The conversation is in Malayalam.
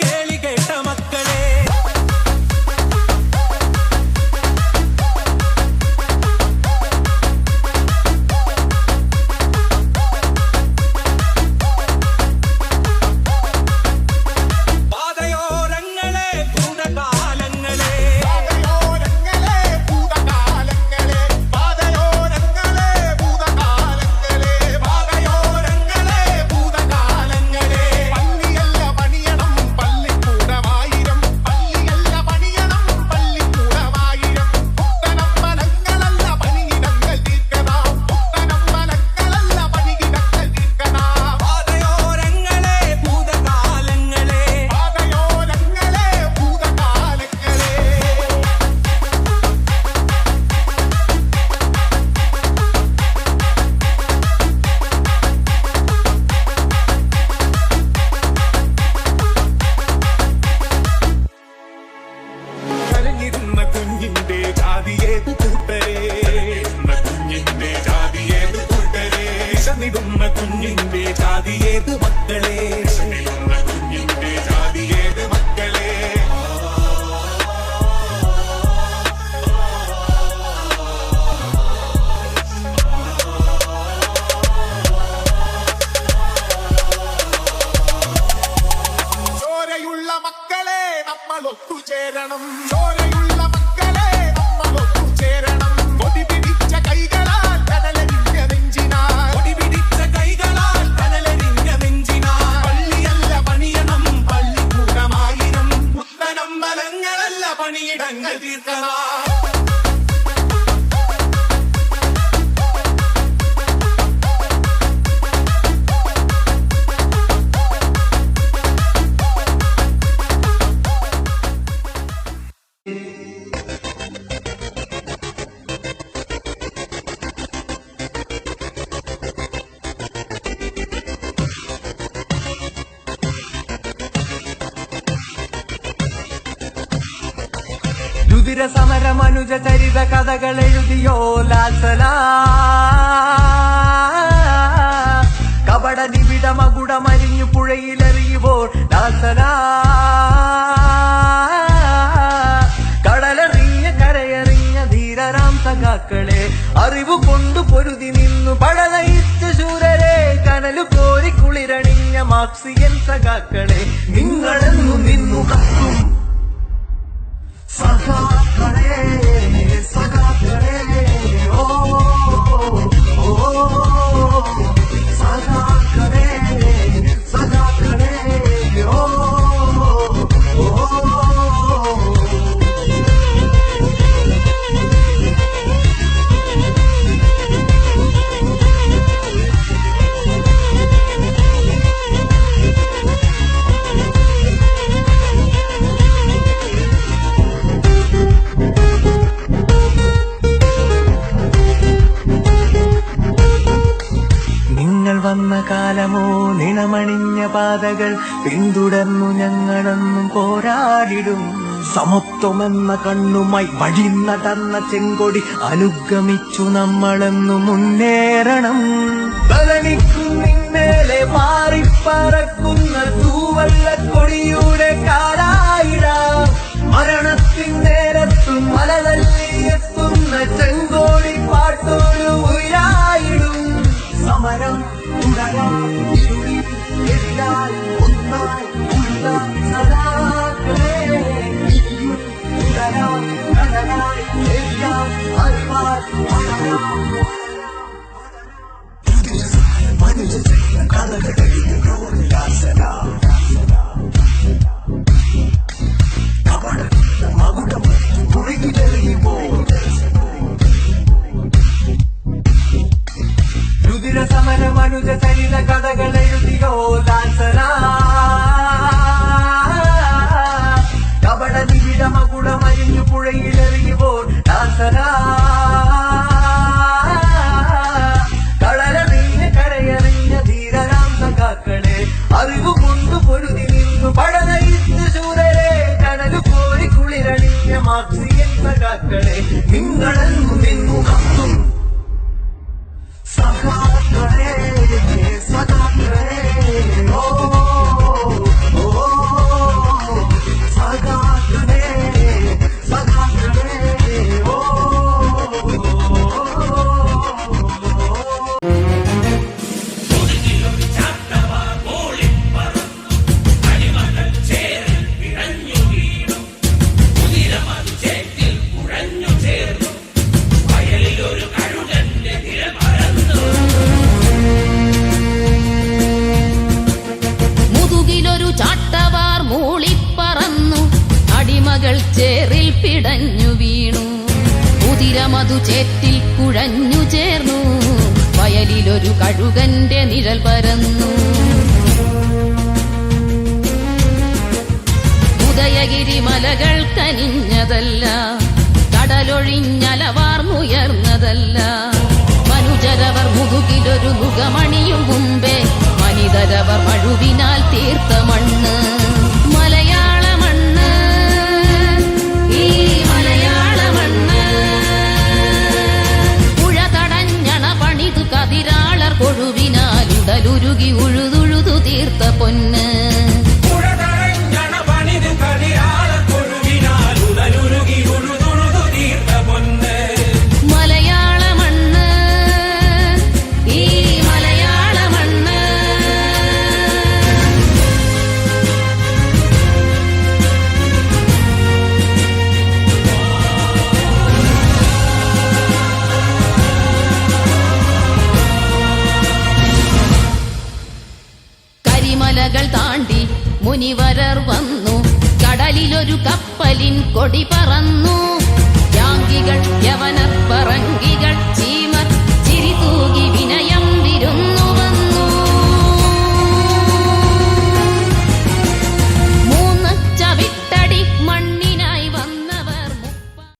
കേളി കേട്ട മക്കളെ കുഞ്ഞിന്റെ ജാതി ഏത് മക്കളെ കുഞ്ഞിന്റെ ജാതി ഏത് മക്കളെ ചോരയുള്ള മക്കളെ നമ്മൾ ഒത്തുചേരണം ചോരയുള്ള മക്കളെ നമ്മൾ ഒത്തുചേരണം കൊടി പിടിച്ച കൈകളാൽ കടലരിഞ്ഞ നെഞ്ചിനാൽ കൊടി പിടിച്ച കൈകളാൽ കടലരിഞ്ഞ നെഞ്ചിനാൽ പള്ളിയല്ല പണിയണം പള്ളിക്കൂടമായിരം പുത്തനമ്പലങ്ങളല്ല പണിയിടങ്ങൾ തീർക്കണം സമര മനുജ ചരിത കഥകൾ എഴുതിയോ ലാസന കപട നിബിഡ മകുട മരിഞ്ഞു പുഴയിലെറിയുമ്പോൾ ലാസന കടലെറിഞ്ഞ കരയെറിഞ്ഞ ധീരരാം സഖാക്കളെ അറിവു കൊണ്ടു പൊരുതി നിന്നു പടനയിച്ച ശൂരരെ കനലു കോരി കുളിരണിഞ്ഞ മാർക്സിയൻ സഖാക്കളെ നിങ്ങളെന്നു നിന്നു കത്തും സഖാക്കളെ സഖാക്കളെ ഓ സഖാക്കളെ സഖാക്കളെ ഓ വന്ന കാലമോ നിണമണിഞ്ഞ പാതകൾ പിന്തുടർന്നു ഞങ്ങളെന്നും പോരാടിടും സമത്വമെന്ന കണ്ണുമായി വഴി നടന്ന ചെങ്കൊടി അനുഗമിച്ചു നമ്മളെന്നു മുന്നേറണം ബലനിക്കുന്നിന്മേലെ മാറിപ്പറക്കുന്ന തൂവല്ലക്കൊടിയുടെ കാലായിടാം മരണത്തിൻ നേരത്തും മലതല്ലിയെത്തുന്ന ചെങ്കോടി പാട്ടോട് ഉയരായിടും സമരം തുടരാം എതിരാൽ ഒന്നായി ഉള്ള സദാക്കളെ തുടരാം കടലായി എതിരാം അറിവാൽ മനുഷ്യ കഥകളിലോ ലാസന മകുടം കുറുകിലെറിയുമ്പോൾ സമര മനുജ ചരിത കഥകൾ എഴുതിയോ ലാസന കപട നിബിഡ മകുട മരിഞ്ഞു പുഴയിലെറിയുമ്പോൾ ലാസന കടലെറിഞ്ഞ കരയെറിഞ്ഞ ധീരരാം സഖാക്കളെ അറിവു കൊണ്ടു പൊരുതി നിന്നു പടനയിച്ച ശൂരരെ കനലു കോരി കുളിരണിഞ്ഞ മാർക്സിയൻ സഖാക്കളെ നിങ്ങളെന്നു നിന്നു കത്തും സഖാക്കളെ സഖാക്കളെ ഓ മലകൾ ചേറിൽ പിടഞ്ഞു വീണു. ഉതിരമതു ചേറ്റിൽ കുഴഞ്ഞു ചേർന്നു. വയലിലൊരു കഴുകന്റെ നിഴൽ പരന്നു. ഉദയഗിരി മലകൾ കനിഞ്ഞതല്ല, കടലൊഴിഞ്ഞലവാർന്നുയർന്നതല്ല. മനുജരവർ മുതുകിലൊരു മുഖമണിയും മുമ്പേ മനിതരവർ മഴുവിനാൽ തീർത്ത മണ്ണ്. മലയാള മണ്ണ്, ഈ മലയാള മണ്ണ്. പുഴ തടഞ്ഞണ പണിതു കതിരാളർ കൊഴുവിനാൽ ഉടലുരുകി ഉഴുതുഴുതു തീർത്ത പൊന്ന്. മലയാള മണ്ണ്, ഈ മലയാള മണ്ണ്. കരിമലകൾ താണ്ടി മുനിവരർ വന്നു. കടലിലൊരു കപ്പലിൻ കൊടി പറന്നു.